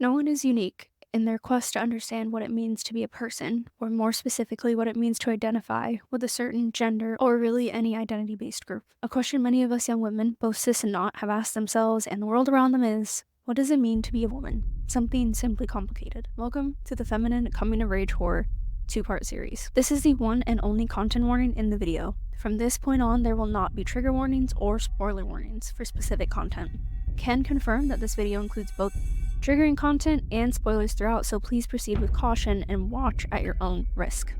No one is unique in their quest to understand what it means to be a person, or more specifically, what it means to identify with a certain gender or really any identity based group. A question many of us young women, both cis and not, have asked themselves and the world around them is, what does it mean to be a woman? Something simply complicated. Welcome to the Feminine Coming of Age Horror 2-part series. This is the one and only content warning in the video. From this point on, there will not be trigger warnings or spoiler warnings for specific content. Can confirm that this video includes both triggering content and spoilers throughout, so please proceed with caution and watch at your own risk.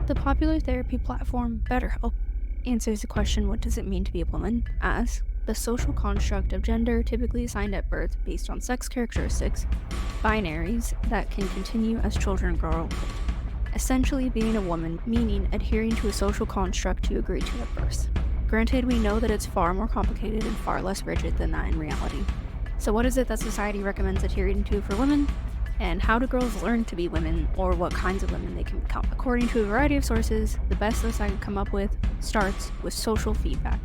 The popular therapy platform BetterHelp answers the question, what does it mean to be a woman, as the social construct of gender typically assigned at birth based on sex characteristics, binaries that can continue as children grow old. Essentially, being a woman meaning adhering to a social construct you agreed to at birth. Granted, we know that it's far more complicated and far less rigid than that in reality. So what is it that society recommends adhering to for women? And how do girls learn to be women, or what kinds of women they can become? According to a variety of sources, the best list I can come up with starts with social feedback.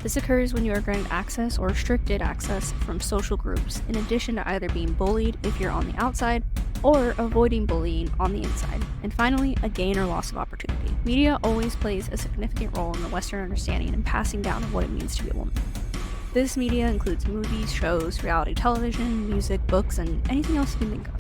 This occurs when you are granted access or restricted access from social groups, in addition to either being bullied if you're on the outside, or avoiding bullying on the inside. And finally, a gain or loss of opportunity. Media always plays a significant role in the Western understanding and passing down of what it means to be a woman. This media includes movies, shows, reality television, music, books, and anything else you can think of.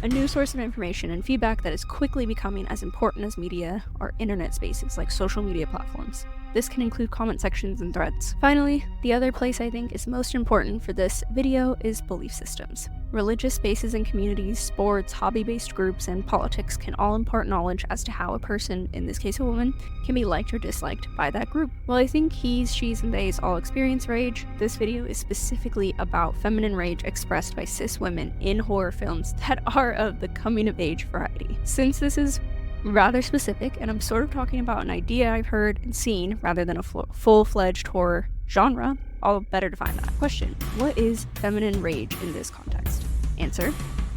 A new source of information and feedback that is quickly becoming as important as media are internet spaces like social media platforms. This can include comment sections and threads. Finally, the other place I think is most important for this video is belief systems. Religious spaces and communities, sports, hobby-based groups, and politics can all impart knowledge as to how a person, in this case a woman, can be liked or disliked by that group. While I think he's, she's, and theys all experience rage, this video is specifically about feminine rage expressed by cis women in horror films that are of the coming-of-age variety. Since this is rather specific, and I'm sort of talking about an idea I've heard and seen rather than a full-fledged horror genre, I'll better define that. Question: what is feminine rage in this context? Answer: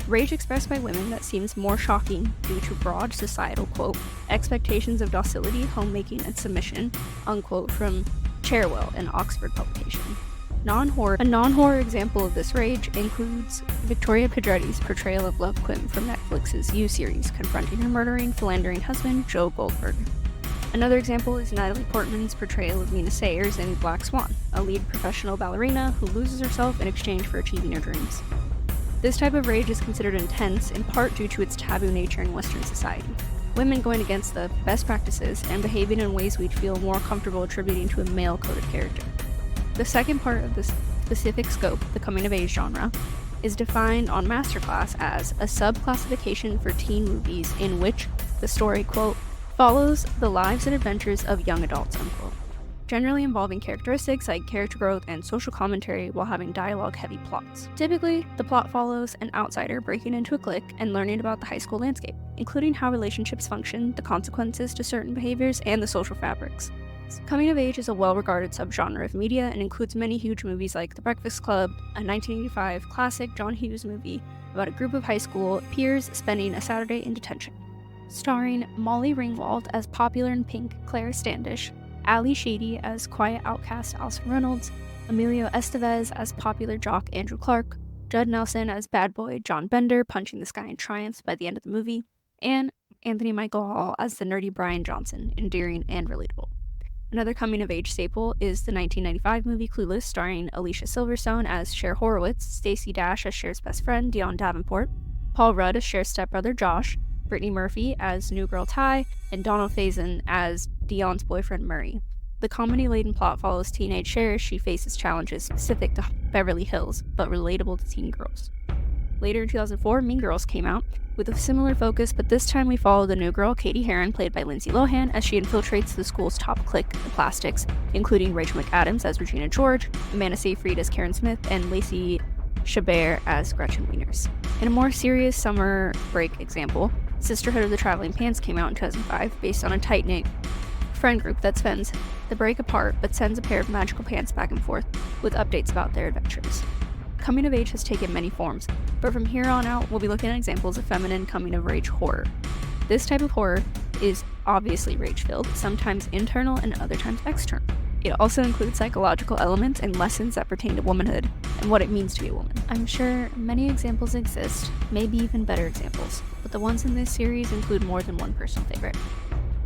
rage expressed by women that seems more shocking due to broad societal, quote, expectations of docility, homemaking, and submission, unquote, from Cherwell, an Oxford publication. A non-horror example of this rage includes Victoria Pedretti's portrayal of Love Quinn from Netflix's You series, confronting her murdering, philandering husband, Joe Goldberg. Another example is Natalie Portman's portrayal of Mina Sayers in Black Swan, a lead professional ballerina who loses herself in exchange for achieving her dreams. This type of rage is considered intense in part due to its taboo nature in Western society. Women going against the best practices and behaving in ways we'd feel more comfortable attributing to a male-coded character. The second part of this specific scope, the coming-of-age genre, is defined on Masterclass as a subclassification for teen movies in which the story, quote, follows the lives and adventures of young adults, unquote, generally involving characteristics like character growth and social commentary while having dialogue-heavy plots. Typically, the plot follows an outsider breaking into a clique and learning about the high school landscape, including how relationships function, the consequences to certain behaviors, and the social fabrics. Coming of age is a well-regarded subgenre of media and includes many huge movies like The Breakfast Club, a 1985 classic John Hughes movie about a group of high school peers spending a Saturday in detention. Starring Molly Ringwald as popular and pink Claire Standish, Ali Sheedy as quiet outcast Alison Reynolds, Emilio Estevez as popular jock Andrew Clark, Judd Nelson as bad boy John Bender punching the sky in triumph by the end of the movie, and Anthony Michael Hall as the nerdy Brian Johnson, endearing and relatable. Another coming-of-age staple is the 1995 movie Clueless, starring Alicia Silverstone as Cher Horowitz, Stacey Dash as Cher's best friend, Dionne Davenport, Paul Rudd as Cher's stepbrother, Josh, Brittany Murphy as New Girl Ty, and Donald Faison as Dionne's boyfriend, Murray. The comedy-laden plot follows teenage Cher as she faces challenges specific to Beverly Hills, but relatable to teen girls. Later in 2004, Mean Girls came out, with a similar focus, but this time we follow the new girl, Katie Heron, played by Lindsay Lohan, as she infiltrates the school's top clique, the Plastics, including Rachel McAdams as Regina George, Amanda Seyfried as Karen Smith, and Lacey Chabert as Gretchen Wieners. In a more serious summer break example, Sisterhood of the Traveling Pants came out in 2005, based on a tight-knit friend group that spends the break apart but sends a pair of magical pants back and forth with updates about their adventures. Coming of age has taken many forms, but from here on out, we'll be looking at examples of feminine coming of age horror. This type of horror is obviously rage-filled, sometimes internal and other times external. It also includes psychological elements and lessons that pertain to womanhood and what it means to be a woman. I'm sure many examples exist, maybe even better examples, but the ones in this series include more than one personal favorite.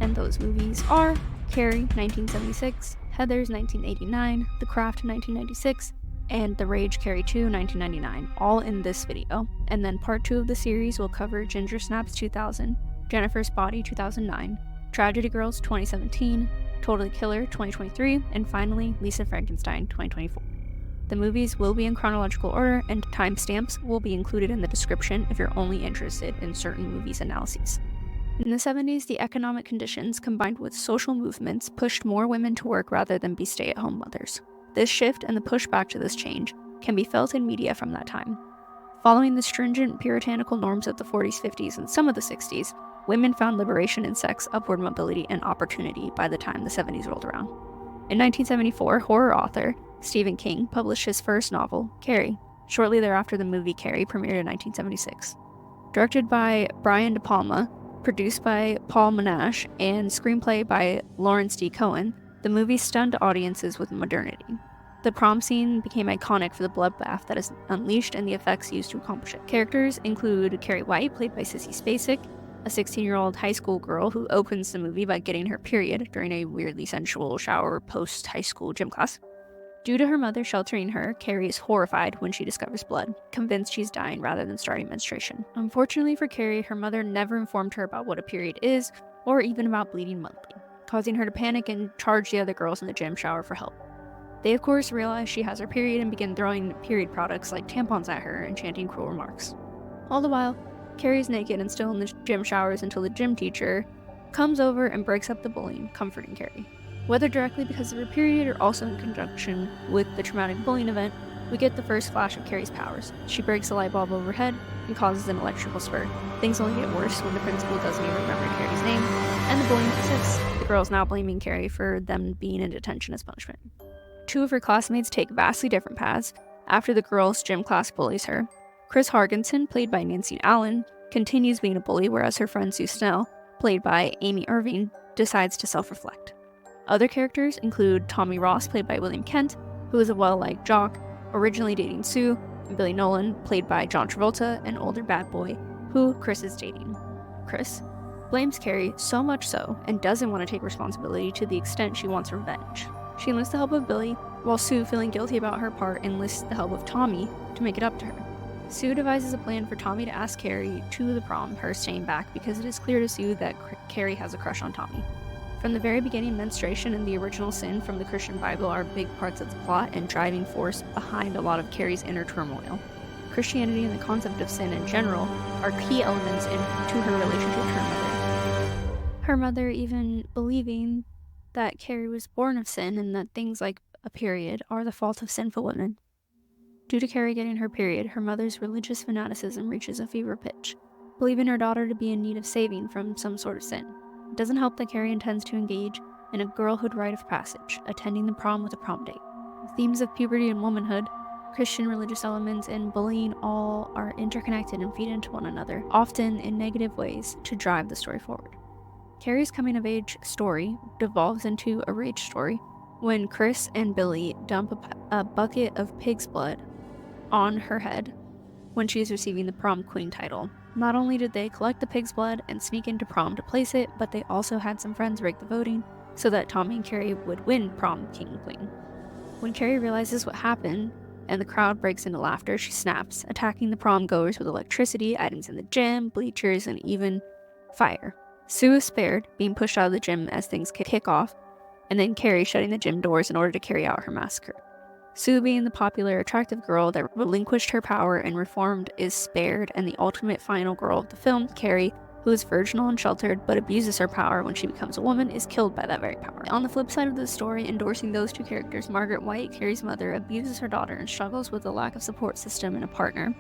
And those movies are Carrie, 1976, Heathers, 1989, The Craft, 1996, and The Rage Carrie 2, 1999, all in this video. And then part 2 of the series will cover Ginger Snaps 2000, Jennifer's Body 2009, Tragedy Girls 2017, Totally Killer 2023, and finally Lisa Frankenstein 2024. The movies will be in chronological order, and timestamps will be included in the description if you're only interested in certain movies' analyses. In the 70s, the economic conditions combined with social movements pushed more women to work rather than be stay-at-home mothers. This shift and the pushback to this change can be felt in media from that time. Following the stringent puritanical norms of the 40s, 50s, and some of the 60s, women found liberation in sex, upward mobility, and opportunity by the time the 70s rolled around. In 1974, horror author Stephen King published his first novel, Carrie. Shortly thereafter, the movie Carrie premiered in 1976. Directed by Brian De Palma, produced by Paul Monash, and screenplay by Lawrence D. Cohen, the movie stunned audiences with modernity. The prom scene became iconic for the bloodbath that is unleashed and the effects used to accomplish it. Characters include Carrie White, played by Sissy Spacek, a 16-year-old high school girl who opens the movie by getting her period during a weirdly sensual shower post-high school gym class. Due to her mother sheltering her, Carrie is horrified when she discovers blood, convinced she's dying rather than starting menstruation. Unfortunately for Carrie, her mother never informed her about what a period is, or even about bleeding monthly, causing her to panic and charge the other girls in the gym shower for help. They of course realize she has her period and begin throwing period products like tampons at her and chanting cruel remarks. All the while, Carrie's naked and still in the gym showers until the gym teacher comes over and breaks up the bullying, comforting Carrie. Whether directly because of her period or also in conjunction with the traumatic bullying event, we get the first flash of Carrie's powers. She breaks a light bulb overhead and causes an electrical spurt. Things only get worse when the principal doesn't even remember Carrie's name, and the bullying persists. The girls now blaming Carrie for them being in detention as punishment. Two of her classmates take vastly different paths after the girls' gym class bullies her. Chris Hargensen, played by Nancy Allen, continues being a bully, whereas her friend Sue Snell, played by Amy Irving, decides to self-reflect. Other characters include Tommy Ross, played by William Kent, who is a well-liked jock, originally dating Sue, and Billy Nolan, played by John Travolta, an older bad boy, who Chris is dating. Chris blames Carrie so much so, and doesn't want to take responsibility to the extent she wants revenge. She enlists the help of Billy, while Sue, feeling guilty about her part, enlists the help of Tommy to make it up to her. Sue devises a plan for Tommy to ask Carrie to the prom, her staying back, because it is clear to Sue that Carrie has a crush on Tommy. From the very beginning, menstruation and the original sin from the Christian Bible are big parts of the plot and driving force behind a lot of Carrie's inner turmoil. Christianity and the concept of sin in general are key elements to her relationship to her mother. Her mother even believing that Carrie was born of sin and that things like a period are the fault of sinful women. Due to Carrie getting her period, her mother's religious fanaticism reaches a fever pitch, believing her daughter to be in need of saving from some sort of sin. It doesn't help that Carrie intends to engage in a girlhood rite of passage, attending the prom with a prom date. The themes of puberty and womanhood, Christian religious elements, and bullying all are interconnected and feed into one another, often in negative ways, to drive the story forward. Carrie's coming-of-age story devolves into a rage story when Chris and Billy dump a bucket of pig's blood on her head when she is receiving the prom queen title. Not only did they collect the pig's blood and sneak into prom to place it, but they also had some friends rig the voting so that Tommy and Carrie would win prom king and queen. When Carrie realizes what happened and the crowd breaks into laughter, she snaps, attacking the prom goers with electricity, items in the gym, bleachers, and even fire. Sue is spared, being pushed out of the gym as things kick off, and then Carrie shutting the gym doors in order to carry out her massacre. Sue, being the popular, attractive girl that relinquished her power and reformed, is spared, and the ultimate final girl of the film, Carrie, who is virginal and sheltered but abuses her power when she becomes a woman, is killed by that very power. On the flip side of the story, endorsing those two characters, Margaret White, Carrie's mother, abuses her daughter and struggles with a lack of support system and a partner,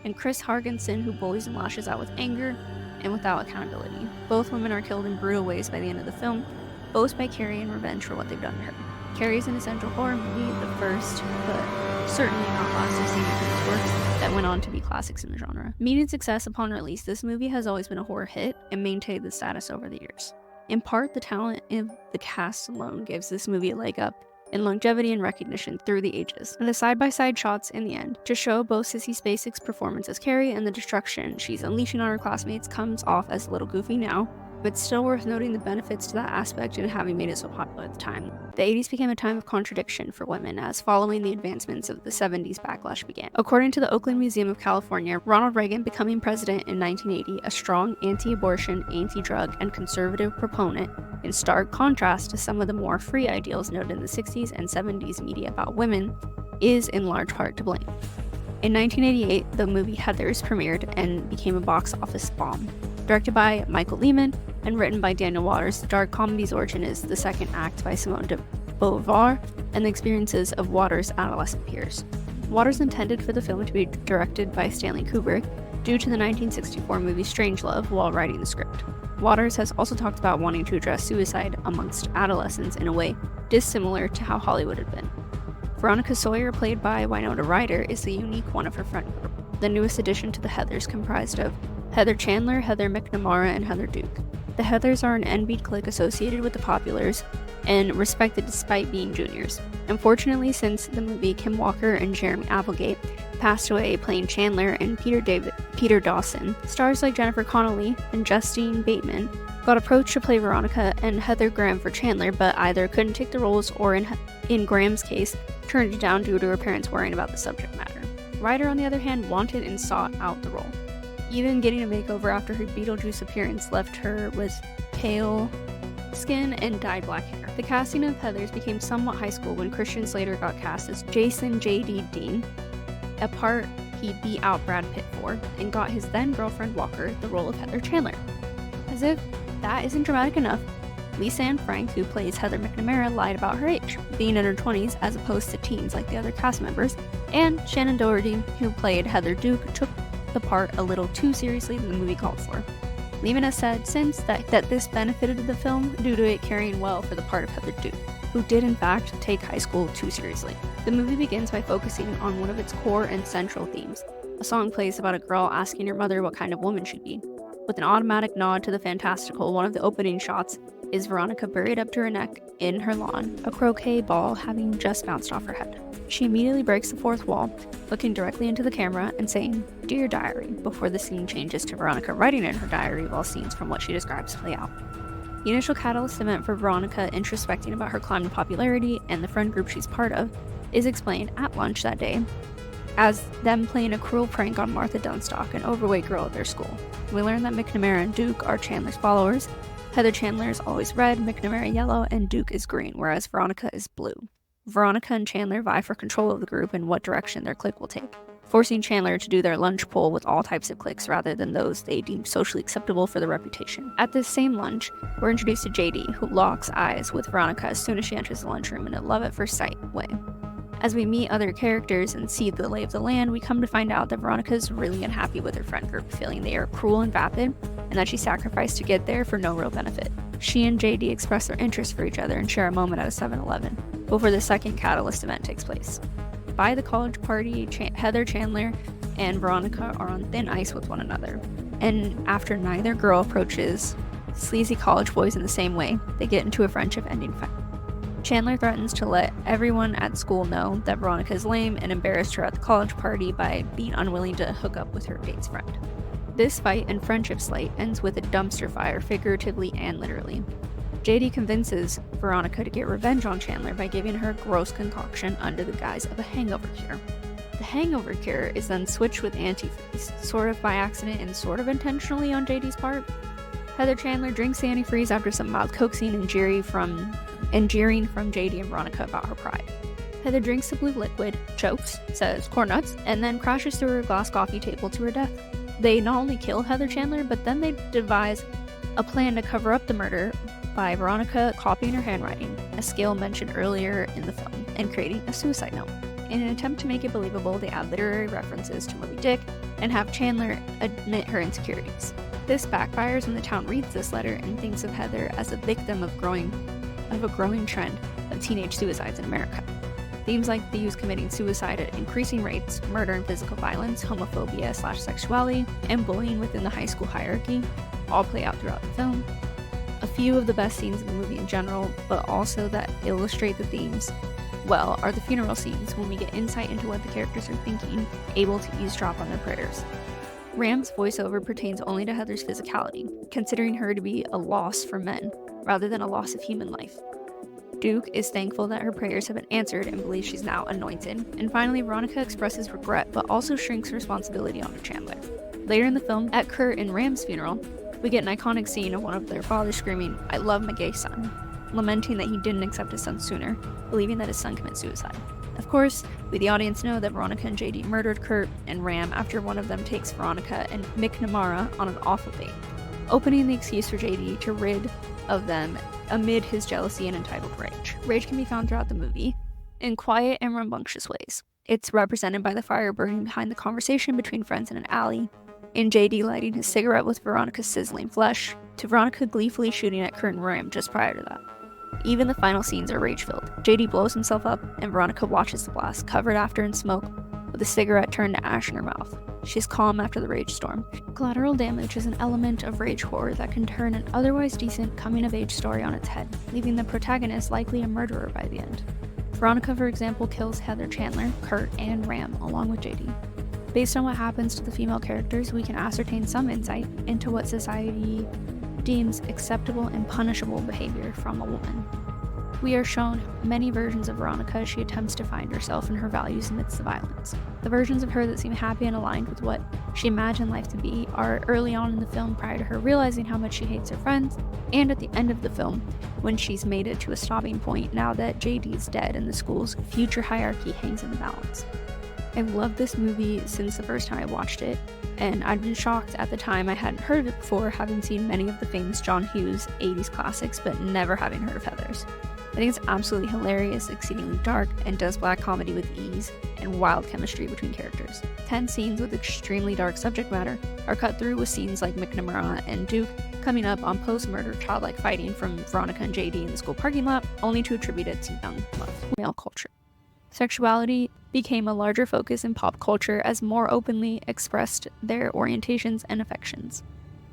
and Chris Hargensen, who bullies and lashes out with anger and without accountability. Both women are killed in brutal ways by the end of the film, both by Carrie in revenge for what they've done to her. Carrie is an essential horror movie, the first, but certainly not last of Stephen King's works that went on to be classics in the genre. Meeting success upon release, this movie has always been a horror hit and maintained the status over the years. In part, the talent of the cast alone gives this movie a leg up in longevity and recognition through the ages. And the side-by-side shots in the end to show both Sissy Spacek's performance as Carrie and the destruction she's unleashing on her classmates comes off as a little goofy now, but still worth noting the benefits to that aspect and having made it so popular at the time. The 80s became a time of contradiction for women as following the advancements of the 70s backlash began. According to the Oakland Museum of California, Ronald Reagan becoming president in 1980, a strong anti-abortion, anti-drug, and conservative proponent, in stark contrast to some of the more free ideals noted in the 60s and 70s media about women, is in large part to blame. In 1988, the movie Heathers premiered and became a box office bomb. Directed by Michael Lehman and written by Daniel Waters, the dark comedy's origin is the second act by Simone de Beauvoir and the experiences of Waters' adolescent peers. Waters intended for the film to be directed by Stanley Kubrick due to the 1964 movie Strangelove while writing the script. Waters has also talked about wanting to address suicide amongst adolescents in a way dissimilar to how Hollywood had been. Veronica Sawyer, played by Winona Ryder, is the unique one of her friend group, the newest addition to the Heathers, comprised of Heather Chandler, Heather McNamara, and Heather Duke. The Heathers are an envied clique associated with the Populars and respected despite being juniors. Unfortunately, since the movie, Kim Walker and Jeremy Applegate passed away playing Chandler and Peter Dawson. Stars like Jennifer Connelly and Justine Bateman got approached to play Veronica and Heather Graham for Chandler, but either couldn't take the roles or, in Graham's case, turned it down due to her parents worrying about the subject matter. Ryder, on the other hand, wanted and sought out the role. Even getting a makeover after her Beetlejuice appearance left her with pale skin and dyed black hair. The casting of Heathers became somewhat high school when Christian Slater got cast as Jason J.D. Dean, a part he beat out Brad Pitt for, and got his then-girlfriend Walker the role of Heather Chandler. As if that isn't dramatic enough, Lisa Ann Frank, who plays Heather McNamara, lied about her age, being in her 20s as opposed to teens like the other cast members, and Shannon Doherty, who played Heather Duke, took the part a little too seriously than the movie called for. Lehman has said since that this benefited the film due to it carrying well for the part of Heather Duke, who did in fact take high school too seriously. The movie begins by focusing on one of its core and central themes. A song plays about a girl asking her mother what kind of woman she'd be. With an automatic nod to the fantastical, one of the opening shots is Veronica buried up to her neck in her lawn, a croquet ball having just bounced off her head. She immediately breaks the fourth wall, looking directly into the camera and saying, "Dear Diary," before the scene changes to Veronica writing in her diary while scenes from what she describes play out. The initial catalyst event for Veronica introspecting about her climb to popularity and the friend group she's part of is explained at lunch that day as them playing a cruel prank on Martha Dunstock, an overweight girl at their school. We learn that McNamara and Duke are Chandler's followers. Heather Chandler is always red, McNamara yellow, and Duke is green, whereas Veronica is blue. Veronica and Chandler vie for control of the group and what direction their clique will take, forcing Chandler to do their lunch poll with all types of cliques rather than those they deem socially acceptable for their reputation. At this same lunch, we're introduced to JD, who locks eyes with Veronica as soon as she enters the lunchroom in a love-at-first-sight way. As we meet other characters and see the lay of the land, we come to find out that Veronica is really unhappy with her friend group, feeling they are cruel and vapid, and that she sacrificed to get there for no real benefit. She and JD express their interest for each other and share a moment at a 7-Eleven, before the second catalyst event takes place. By the college party, Heather Chandler and Veronica are on thin ice with one another, and after neither girl approaches sleazy college boys in the same way, they get into a friendship-ending fight. Chandler threatens to let everyone at school know that Veronica is lame and embarrassed her at the college party by being unwilling to hook up with her date's friend. This fight and friendship slight ends with a dumpster fire, figuratively and literally. JD convinces Veronica to get revenge on Chandler by giving her a gross concoction under the guise of a hangover cure. The hangover cure is then switched with antifreeze, sort of by accident and sort of intentionally on JD's part. Heather Chandler drinks the antifreeze after some mild coaxing and jeering from JD and Veronica about her pride. Heather drinks the blue liquid, chokes, says corn nuts, and then crashes through her glass coffee table to her death. They not only kill Heather Chandler, but then they devise a plan to cover up the murder by Veronica copying her handwriting, a skill mentioned earlier in the film, and creating a suicide note. In an attempt to make it believable, they add literary references to Moby Dick and have Chandler admit her insecurities. This backfires when the town reads this letter and thinks of Heather as a victim of a growing trend of teenage suicides in America. Themes like the youth committing suicide at increasing rates, murder and physical violence, homophobia/sexuality, and bullying within the high school hierarchy all play out throughout the film. A few of the best scenes in the movie in general, but also that illustrate the themes, well are the funeral scenes, when we get insight into what the characters are thinking, able to eavesdrop on their prayers. Ram's voiceover pertains only to Heather's physicality, considering her to be a loss for men, rather than a loss of human life. Duke is thankful that her prayers have been answered and believes she's now anointed. And finally, Veronica expresses regret, but also shrinks responsibility onto Chandler. Later in the film, at Kurt and Ram's funeral, we get an iconic scene of one of their fathers screaming, "I love my gay son," lamenting that he didn't accept his son sooner, believing that his son committed suicide. Of course, we the audience know that Veronica and JD murdered Kurt and Ram after one of them takes Veronica and McNamara on an awful date, opening the excuse for JD to rid of them amid his jealousy and entitled rage. Rage can be found throughout the movie, in quiet and rambunctious ways. It's represented by the fire burning behind the conversation between friends in an alley, in JD lighting his cigarette with Veronica's sizzling flesh, to Veronica gleefully shooting at Kurt and Ram just prior to that. Even the final scenes are rage-filled. JD blows himself up, and Veronica watches the blast, covered after in smoke, with a cigarette turned to ash in her mouth. She's calm after the rage storm. Collateral damage is an element of rage horror that can turn an otherwise decent coming-of-age story on its head, leaving the protagonist likely a murderer by the end. Veronica, for example, kills Heather Chandler, Kurt, and Ram, along with JD. Based on what happens to the female characters, we can ascertain some insight into what society deems acceptable and punishable behavior from a woman. We are shown many versions of Veronica as she attempts to find herself and her values amidst the violence. The versions of her that seem happy and aligned with what she imagined life to be are early on in the film, prior to her realizing how much she hates her friends, and at the end of the film, when she's made it to a stopping point now that JD is dead and the school's future hierarchy hangs in the balance. I've loved this movie since the first time I watched it, and I'd been shocked at the time I hadn't heard of it before, having seen many of the famous John Hughes 80s classics, but never having heard of Heathers. I think it's absolutely hilarious, exceedingly dark, and does black comedy with ease and wild chemistry between characters. 10 scenes with extremely dark subject matter are cut through with scenes like McNamara and Duke coming up on post-murder childlike fighting from Veronica and JD in the school parking lot, only to attribute it to young male culture. Sexuality became a larger focus in pop culture as more openly expressed their orientations and affections.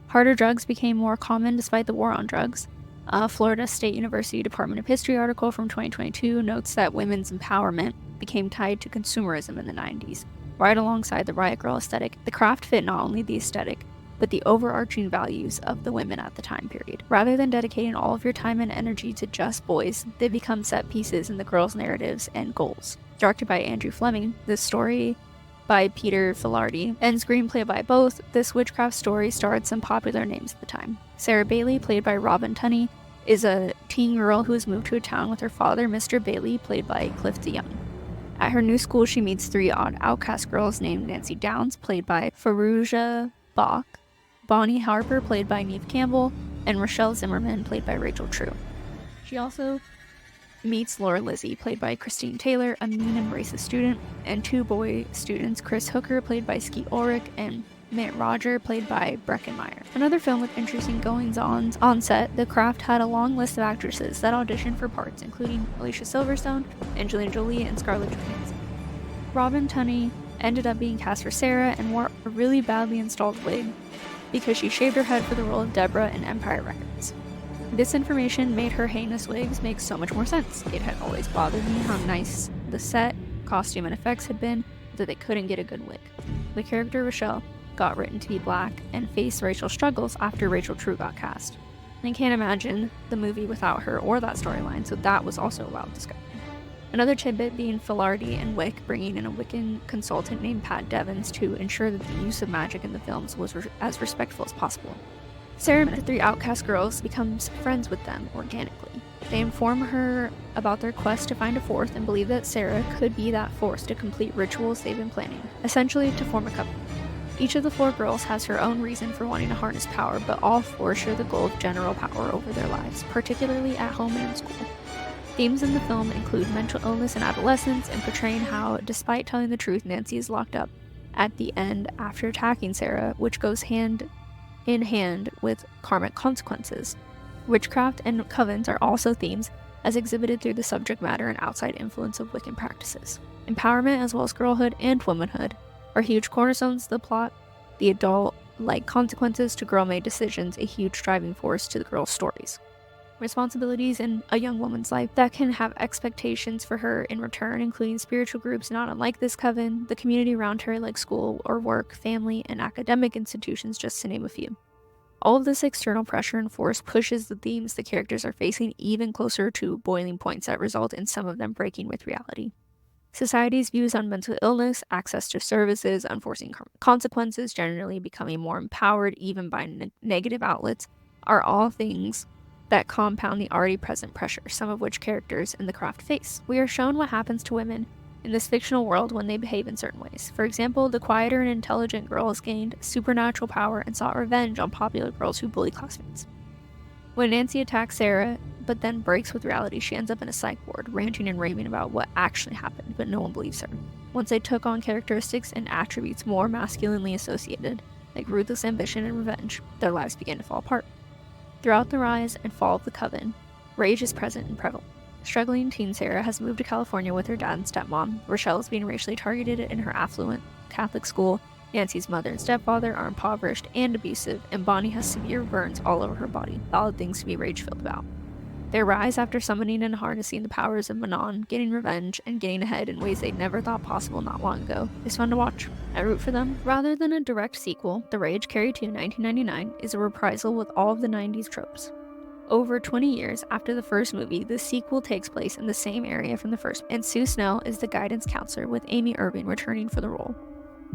Harder drugs became more common despite the war on drugs. A Florida State University Department of History article from 2022 notes that women's empowerment became tied to consumerism in the 90s. Right alongside the riot girl aesthetic, the craft fit not only the aesthetic, but the overarching values of the women at the time period. Rather than dedicating all of your time and energy to just boys, they become set pieces in the girls' narratives and goals. Directed by Andrew Fleming, this story by Peter Filardi, and screenplay by both, this witchcraft story starred some popular names at the time. Sarah Bailey, played by Robin Tunney, is a teen girl who has moved to a town with her father, Mr. Bailey, played by Cliff DeYoung. At her new school, she meets 3 odd outcast girls named Nancy Downs, played by Farouja Bach, Bonnie Harper, played by Neve Campbell, and Rochelle Zimmerman, played by Rachel True. She also meets Laura Lizzie, played by Christine Taylor, a mean and racist student, and 2 boy students, Chris Hooker, played by Skeet Ulrich, and Mitt Roger, played by Breckenmeyer. Another film with interesting goings-on on set, The Craft had a long list of actresses that auditioned for parts, including Alicia Silverstone, Angelina Jolie, and Scarlett Johansson. Robin Tunney ended up being cast for Sarah and wore a really badly installed wig because she shaved her head for the role of Deborah in Empire Records. This information made her heinous wigs make so much more sense. It had always bothered me how nice the set, costume, and effects had been, that they couldn't get a good wig. The character Rochelle got written to be black and faced racial struggles after Rachel True got cast. And I can't imagine the movie without her or that storyline, so that was also a wild discovery. Another tidbit being Filardi and Wick bringing in a Wiccan consultant named Pat Devins to ensure that the use of magic in the films was as respectful as possible. Sarah met the 3 outcast girls, becomes friends with them organically. They inform her about their quest to find a 4th and believe that Sarah could be that force to complete rituals they've been planning, essentially to form a couple. Each of the 4 girls has her own reason for wanting to harness power, but all 4 share the goal of general power over their lives, particularly at home and in school. Themes in the film include mental illness in adolescence and portraying how, despite telling the truth, Nancy is locked up at the end after attacking Sarah, which goes hand in hand with karmic consequences. Witchcraft and covens are also themes, as exhibited through the subject matter and outside influence of Wiccan practices. Empowerment, as well as girlhood and womanhood, are huge cornerstones of the plot, the adult-like consequences to girl-made decisions a huge driving force to the girls' stories. responsibilities in a young woman's life that can have expectations for her in return, including spiritual groups not unlike this coven, the community around her like school or work, family, and academic institutions, just to name a few. All of this external pressure and force pushes the themes the characters are facing even closer to boiling points that result in some of them breaking with reality. Society's views on mental illness, access to services, unforeseen consequences, generally becoming more empowered even by negative outlets, are all things that compound the already present pressure, some of which characters in the craft face. We are shown what happens to women in this fictional world when they behave in certain ways. For example, the quieter and intelligent girls gained supernatural power and sought revenge on popular girls who bully classmates. When Nancy attacks Sarah, but then breaks with reality, she ends up in a psych ward, ranting and raving about what actually happened, but no one believes her. Once they took on characteristics and attributes more masculinely associated, like ruthless ambition and revenge, their lives began to fall apart. Throughout the rise and fall of the coven, rage is present and prevalent. Struggling teen Sarah has moved to California with her dad and stepmom. Rochelle is being racially targeted in her affluent Catholic school. Nancy's mother and stepfather are impoverished and abusive, and Bonnie has severe burns all over her body, valid things to be rage-filled about. Their rise after summoning and harnessing the powers of Manon, getting revenge, and getting ahead in ways they never thought possible not long ago is fun to watch. I root for them. Rather than a direct sequel, The Rage Carrie 2 1999 is a reprisal with all of the 90s tropes. Over 20 years after the first movie, the sequel takes place in the same area from the first, and Sue Snell is the guidance counselor, with Amy Irving returning for the role.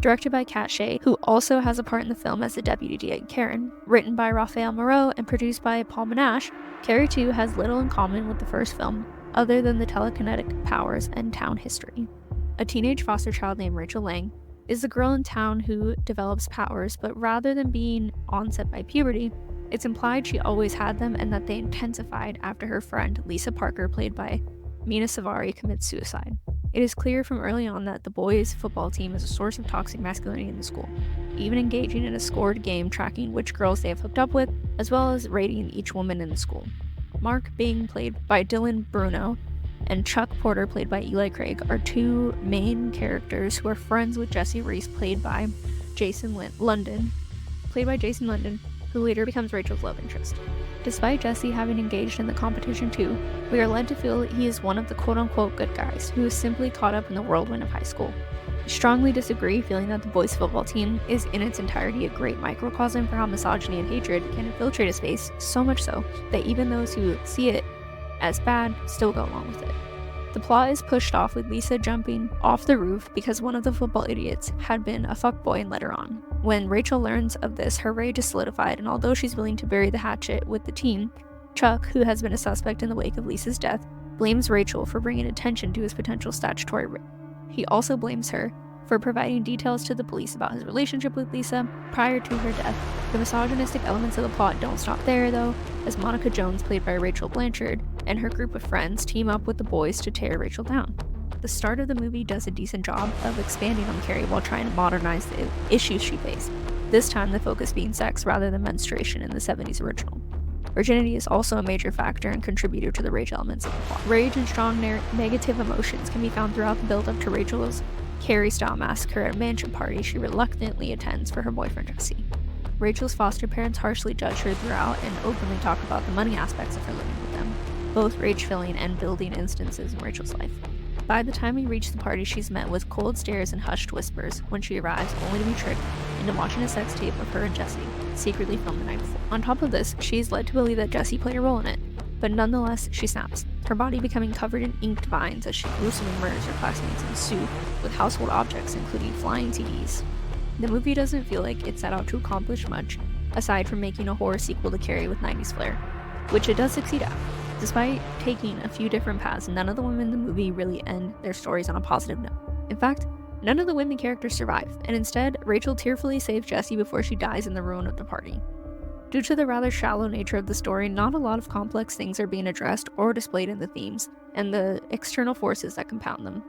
Directed by Kat Shea, who also has a part in the film as the deputy DA Karen. Written by Raphael Moreau and produced by Paul Monash, Carrie 2 has little in common with the first film, other than the telekinetic powers and town history. A teenage foster child named Rachel Lang is the girl in town who develops powers, but rather than being onset by puberty, it's implied she always had them and that they intensified after her friend Lisa Parker, played by Mina Savari, commits suicide. It is clear from early on that the boys' football team is a source of toxic masculinity in the school, even engaging in a scored game tracking which girls they have hooked up with, as well as rating each woman in the school. Mark, being played by Dylan Bruno, and Chuck Porter, played by Eli Craig, are two main characters who are friends with Jesse Reese, played by Jason London, who later becomes Rachel's love interest. Despite Jesse having engaged in the competition too, we are led to feel he is one of the quote-unquote good guys who is simply caught up in the whirlwind of high school. I strongly disagree, feeling that the boys' football team is in its entirety a great microcosm for how misogyny and hatred can infiltrate a space, so much so that even those who see it as bad still go along with it. The plot is pushed off with Lisa jumping off the roof because one of the football idiots had been a fuckboy and led her on. When Rachel learns of this, her rage is solidified, and although she's willing to bury the hatchet with the team, Chuck, who has been a suspect in the wake of Lisa's death, blames Rachel for bringing attention to his potential statutory rape. He also blames her for providing details to the police about his relationship with Lisa prior to her death. The misogynistic elements of the plot don't stop there, though, as Monica Jones, played by Rachel Blanchard, and her group of friends team up with the boys to tear Rachel down. The start of the movie does a decent job of expanding on Carrie while trying to modernize the issues she faced, this time the focus being sex rather than menstruation in the 70s original. Virginity is also a major factor and contributor to the rage elements of the plot. Rage and strong negative emotions can be found throughout the build-up to Rachel's Carrie-style massacre at a mansion party she reluctantly attends for her boyfriend Jesse. Rachel's foster parents harshly judge her throughout and openly talk about the money aspects of her living with them, both rage-filling and building instances in Rachel's life. By the time we reach the party, she's met with cold stares and hushed whispers when she arrives, only to be tricked into watching a sex tape of her and Jesse, secretly filmed the night before. On top of this, she is led to believe that Jesse played a role in it, but nonetheless, she snaps, her body becoming covered in inked vines as she gruesomely murders her classmates in Sue with household objects, including flying CDs. The movie doesn't feel like it set out to accomplish much, aside from making a horror sequel to Carrie with 90s flair, which it does succeed at. Despite taking a few different paths, none of the women in the movie really end their stories on a positive note. In fact, none of the women characters survive, and instead, Rachel tearfully saves Jesse before she dies in the ruin of the party. Due to the rather shallow nature of the story, not a lot of complex things are being addressed or displayed in the themes, and the external forces that compound them.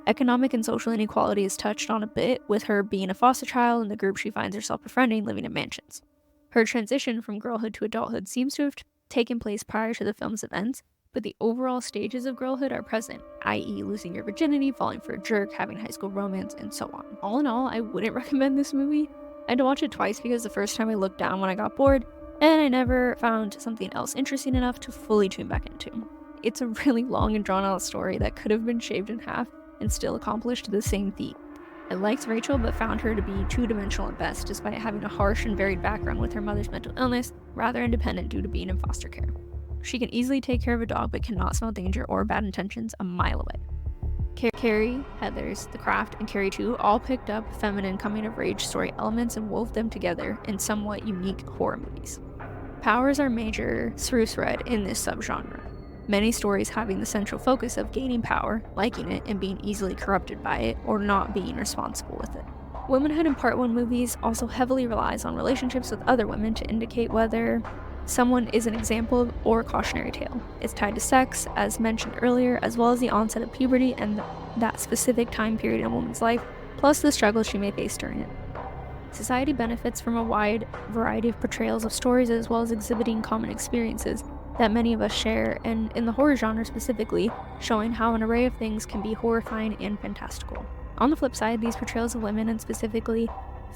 Economic and social inequality is touched on a bit, with her being a foster child and the group she finds herself befriending living in mansions. Her transition from girlhood to adulthood seems to have taken place prior to the film's events, but the overall stages of girlhood are present, i.e. losing your virginity, falling for a jerk, having high school romance, and so on. All in all, I wouldn't recommend this movie. I had to watch it twice because the first time I looked down when I got bored, and I never found something else interesting enough to fully tune back into. It's a really long and drawn out story that could have been shaved in half and still accomplished the same theme. I liked Rachel, but found her to be two-dimensional at best, despite having a harsh and varied background with her mother's mental illness, rather independent due to being in foster care. She can easily take care of a dog, but cannot smell danger or bad intentions a mile away. Carrie, Heathers, The Craft, and Carrie 2 all picked up feminine coming-of-age story elements and wove them together in somewhat unique horror movies. Power is our major through thread in this subgenre, many stories having the central focus of gaining power, liking it, and being easily corrupted by it, or not being responsible with it. Womanhood in Part 1 movies also heavily relies on relationships with other women to indicate whether someone is an example or a cautionary tale. It's tied to sex, as mentioned earlier, as well as the onset of puberty and that specific time period in a woman's life, plus the struggles she may face during it. Society benefits from a wide variety of portrayals of stories as well as exhibiting common experiences that many of us share, and in the horror genre specifically, showing how an array of things can be horrifying and fantastical. On the flip side, these portrayals of women, and specifically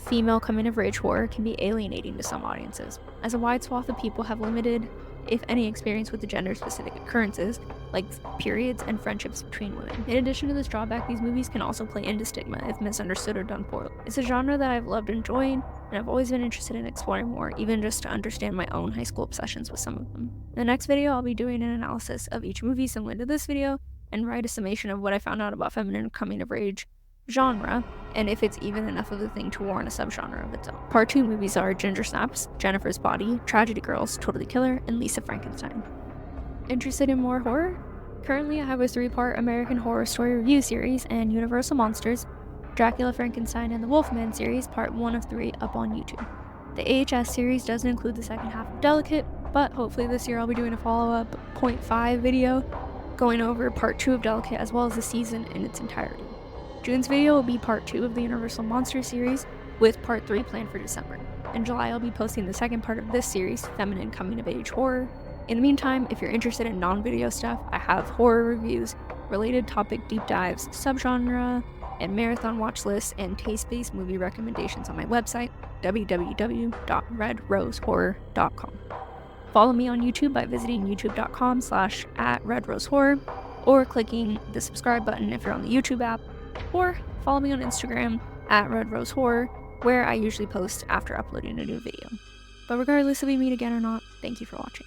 female coming-of-age horror, can be alienating to some audiences, as a wide swath of people have limited, if any, experience with the gender-specific occurrences, like periods and friendships between women. In addition to this drawback, these movies can also play into stigma if misunderstood or done poorly. It's a genre that I've loved enjoying, and I've always been interested in exploring more, even just to understand my own high school obsessions with some of them. In the next video, I'll be doing an analysis of each movie similar to this video, and write a summation of what I found out about feminine coming-of-age genre, and if it's even enough of a thing to warrant a subgenre of its own. Part 2 movies are Ginger Snaps, Jennifer's Body, Tragedy Girls, Totally Killer, and Lisa Frankenstein. Interested in more horror? Currently, I have a 3-part American Horror Story review series and Universal Monsters, Dracula, Frankenstein, and the Wolfman series, part 1 of 3, up on YouTube. The AHS series doesn't include the second half of Delicate, but hopefully this year I'll be doing a follow-up 0.5 video going over part 2 of Delicate as well as the season in its entirety. June's video will be part 2 of the Universal Monsters series, with part 3 planned for December. In July, I'll be posting the second part of this series, Feminine Coming-of-Age Horror. In the meantime, if you're interested in non-video stuff, I have horror reviews, related topic deep dives, subgenre, and marathon watch lists, and taste-based movie recommendations on my website, www.redrosehorror.com. Follow me on YouTube by visiting youtube.com/@redrosehorror, or clicking the subscribe button if you're on the YouTube app, or follow me on Instagram @redrosehorror, where I usually post after uploading a new video. But regardless if we meet again or not, thank you for watching.